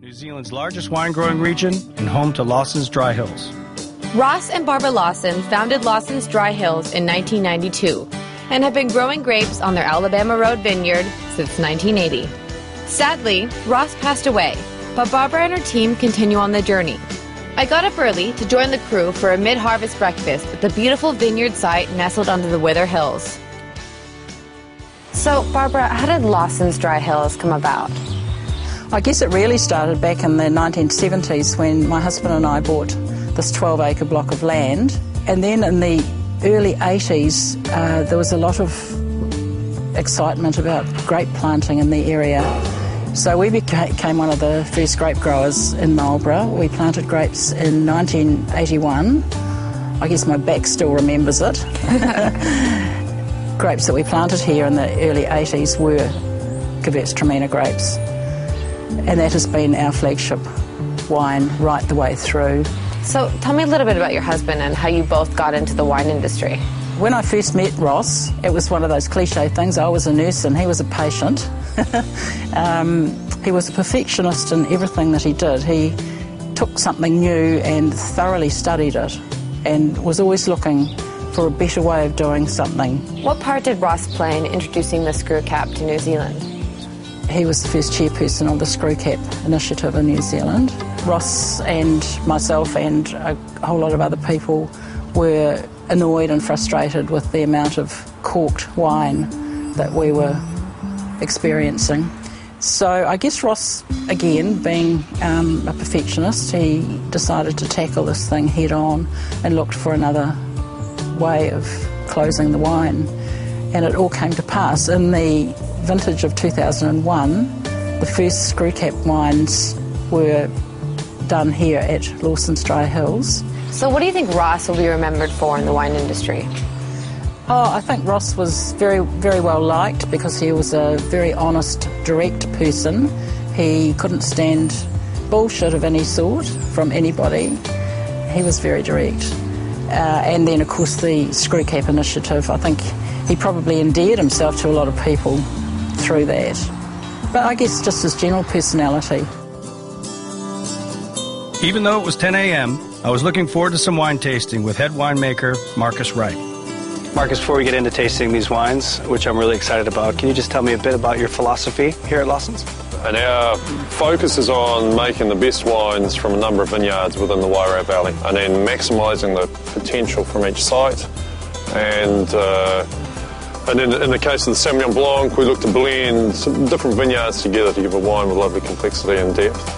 New Zealand's largest wine-growing region and home to Lawson's Dry Hills. Ross and Barbara Lawson founded Lawson's Dry Hills in 1992 and have been growing grapes on their Alabama Road vineyard since 1980. Sadly, Ross passed away, but Barbara and her team continue on the journey. I got up early to join the crew for a mid-harvest breakfast at the beautiful vineyard site nestled under the Wither Hills. So, Barbara, how did Lawson's Dry Hills come about? I guess it really started back in the 1970s when my husband and I bought this 12-acre block of land. And then in the early 80s, there was a lot of excitement about grape planting in the area. So we became one of the first grape growers in Marlborough. We planted grapes in 1981. I guess my back still remembers it. Grapes that we planted here in the early 80s were Gewürztraminer grapes. And that has been our flagship wine right the way through. So tell me a little bit about your husband and how you both got into the wine industry. When I first met Ross, it was one of those cliche things. I was a nurse and he was a patient. He was a perfectionist in everything that he did. He took something new and thoroughly studied it and was always looking for a better way of doing something. What part did Ross play in introducing the screw cap to New Zealand? He was the first chairperson of the Screw Cap initiative in New Zealand. Ross and myself and a whole lot of other people were annoyed and frustrated with the amount of corked wine that we were experiencing. So I guess Ross, again, being a perfectionist, he decided to tackle this thing head on and looked for another way of closing the wine. And it all came to pass. In the vintage of 2001, the first screw cap wines were done here at Lawson's Dry Hills. So what do you think Ross will be remembered for in the wine industry? Oh, I think Ross was very, very well liked because he was a very honest, direct person. He couldn't stand bullshit of any sort from anybody. He was very direct. And then, of course, the Screw Cap initiative, I think he probably endeared himself to a lot of people through that. But I guess just his general personality. Even though it was 10 a.m., I was looking forward to some wine tasting with head winemaker Marcus Wright. Marcus, before we get into tasting these wines, which I'm really excited about, can you just tell me a bit about your philosophy here at Lawson's? And our focus is on making the best wines from a number of vineyards within the Wairau Valley and then maximising the potential from each site. And then in the case of the Sauvignon Blanc, we look to blend some different vineyards together to give a wine with lovely complexity and depth.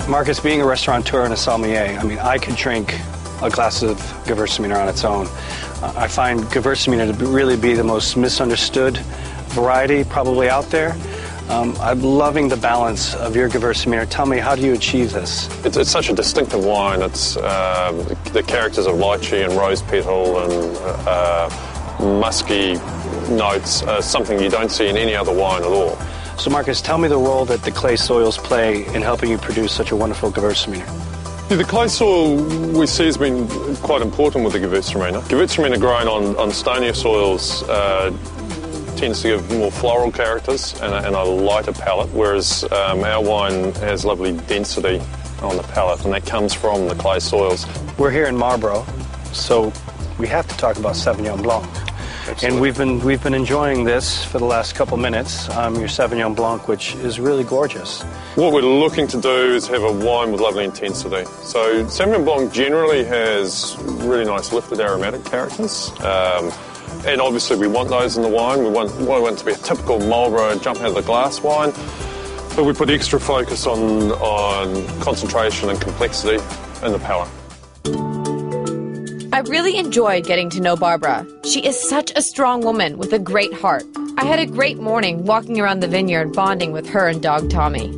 Marcus, being a restaurateur and a sommelier, I mean, I could drink a glass of Gewürztraminer on its own. I find Gewürztraminer to really be the most misunderstood variety probably out there. I'm loving the balance of your Gewürztraminer. Tell me, how do you achieve this? It's such a distinctive wine. It's the characters of lychee and rose petal and musky notes are something you don't see in any other wine at all. So Marcus, tell me the role that the clay soils play in helping you produce such a wonderful Gewürztraminer. Yeah, the clay soil we see has been quite important with the Gewürztraminer. Gewürztraminer grown on stonier soils tends to give more floral characters and a lighter palate, whereas our wine has lovely density on the palate, and that comes from the clay soils. We're here in Marlborough, so we have to talk about Sauvignon Blanc. Absolutely. And we've been enjoying this for the last couple minutes, your Sauvignon Blanc, which is really gorgeous. What we're looking to do is have a wine with lovely intensity. So Sauvignon Blanc generally has really nice lifted aromatic characters. And obviously we want those in the wine. We want it to be a typical Marlborough jump out of the glass wine. But we put extra focus on concentration and complexity in the palate. I really enjoyed getting to know Barbara. She is such a strong woman with a great heart. I had a great morning walking around the vineyard, bonding with her and dog Tommy.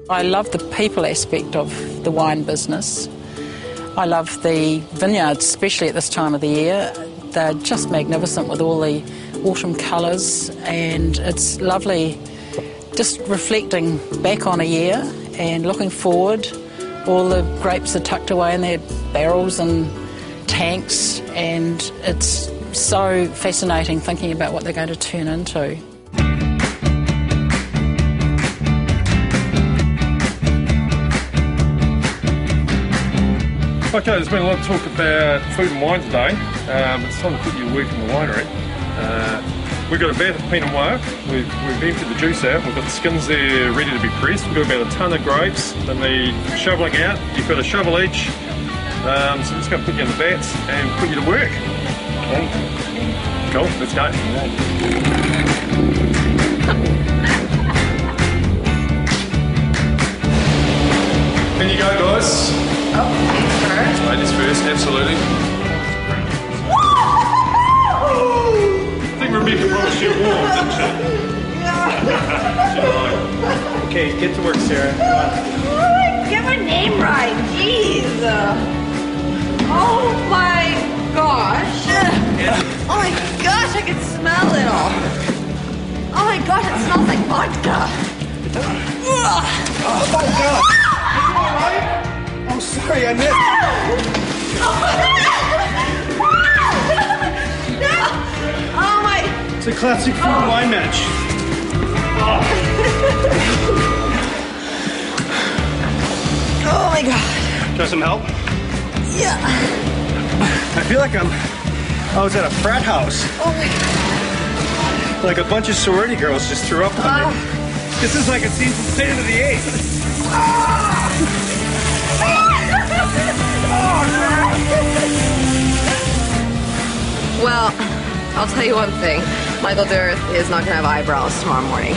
I love the people aspect of the wine business. I love the vineyards, especially at this time of the year. They're just magnificent with all the autumn colours, and it's lovely just reflecting back on a year and looking forward. All the grapes are tucked away in their barrels and tanks, and it's so fascinating thinking about what they're going to turn into. Okay, there's been a lot of talk about food and wine today. It's time to put your work in the winery. We've got a vat of Pinot Noir. We've emptied the juice out. We've got the skins there ready to be pressed. We've got about a tonne of grapes that need shoveling out. You've got a shovel each. So I'm just going to put you in the vats and put you to work. Okay. Cool, let's go. In you go, guys. Oh, ladies first. Ladies first, absolutely. I think Rebecca promised you warm, didn't she? Yeah. Okay, get to work, Sarah. Come on. Get my name right, jeez. Oh my gosh. Oh my gosh, I can smell it all. Oh my gosh, it smells like vodka. Oh my God! I'm sorry, I missed. Oh my. It's a classic food and wine match. Oh my God. Do you want some help? Yeah. I feel like I was at a frat house. Oh my God. Like a bunch of sorority girls just threw up on me. This is like a scene from Planet of the Apes. Well, I'll tell you one thing. Michael Durth is not going to have eyebrows tomorrow morning.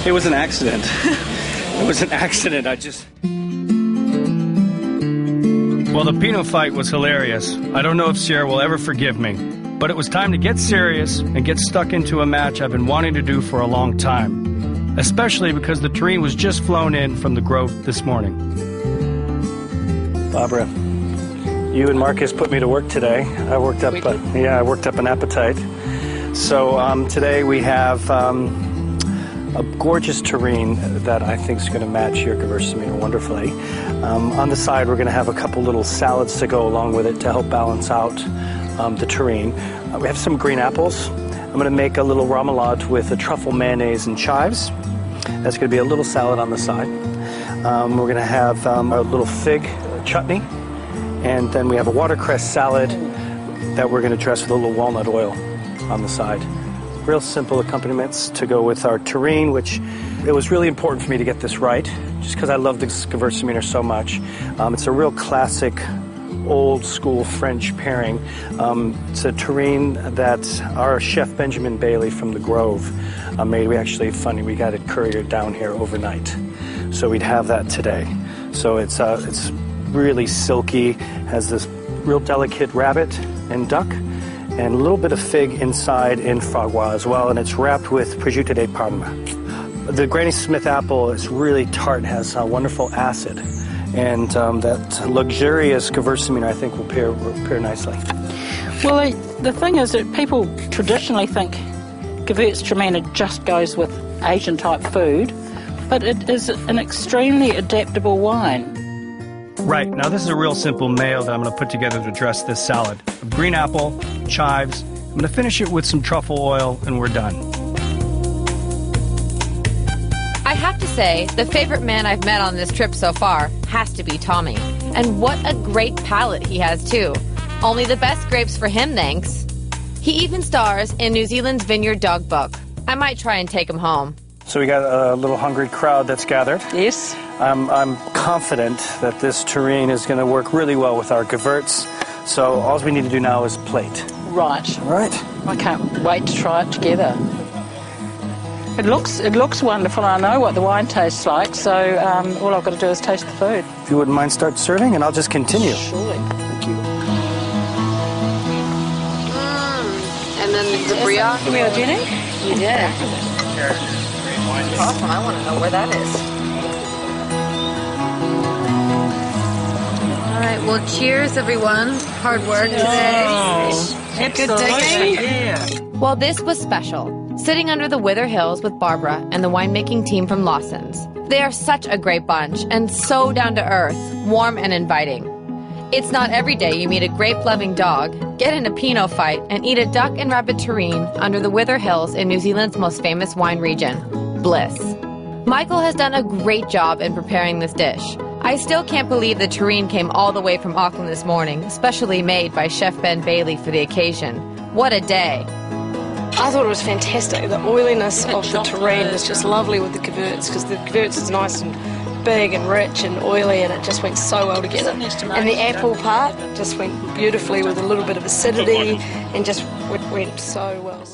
It was an accident. It was an accident. Well, the Pinot fight was hilarious. I don't know if Sarah will ever forgive me. But it was time to get serious and get stuck into a match I've been wanting to do for a long time. Especially because the tureen was just flown in from the Grove this morning. Barbara, you and Marcus put me to work today. I worked up an appetite. So today we have a gorgeous tureen that I think is going to match your Gewürztraminer wonderfully. On the side, we're going to have a couple little salads to go along with it to help balance out the tureen. We have some green apples. I'm going to make a little remoulade with a truffle mayonnaise and chives. That's going to be a little salad on the side. We're going to have a little fig chutney, and then we have a watercress salad that we're going to dress with a little walnut oil on the side. Real simple accompaniments to go with our tureen, which it was really important for me to get this right, just because I love the Gewürztraminer so much. It's a real classic, old-school French pairing. It's a tureen that our chef Benjamin Bailey from the Grove made. We we got it couriered down here overnight, so we'd have that today. So it's really silky, has this real delicate rabbit and duck, and a little bit of fig inside in framboise as well, and it's wrapped with prosciutto di Parma. The Granny Smith apple is really tart, has a wonderful acid, and that luxurious Gewürztraminer I think will pair nicely. Well, the thing is that people traditionally think Gewürztraminer just goes with Asian-type food, but it is an extremely adaptable wine. Right, now this is a real simple mayo that I'm going to put together to dress this salad. A green apple, chives, I'm going to finish it with some truffle oil, and we're done. I have to say, the favorite man I've met on this trip so far has to be Tommy. And what a great palate he has, too. Only the best grapes for him, thanks. He even stars in New Zealand's Vineyard Dog Book. I might try and take him home. So we got a little hungry crowd that's gathered. Yes. I'm confident that this tureen is going to work really well with our Gewürz. So all we need to do now is plate. Right. All right. I can't wait to try it together. It looks wonderful. I know what the wine tastes like, so all I've got to do is taste the food. If you wouldn't mind start serving, and I'll just continue. Surely. Thank you. And then the brioche. Do we have Jenny? Yeah. Awesome. I want to know where that is. All right. Well, cheers, everyone. Hard work today. Good day. Yeah. Well, this was special. Sitting under the Wither Hills with Barbara and the winemaking team from Lawson's. They are such a great bunch and so down to earth, warm and inviting. It's not every day you meet a grape-loving dog, get in a Pinot fight, and eat a duck and rabbit terrine under the Wither Hills in New Zealand's most famous wine region, Bliss. Michael has done a great job in preparing this dish. I still can't believe the terrine came all the way from Auckland this morning, specially made by Chef Ben Bailey for the occasion. What a day. I thought it was fantastic. The oiliness of the terrine was just lovely with the Gewurz, because the Gewurz is nice and big and rich and oily, and it just went so well together. And the apple part just went beautifully with a little bit of acidity and just went so well.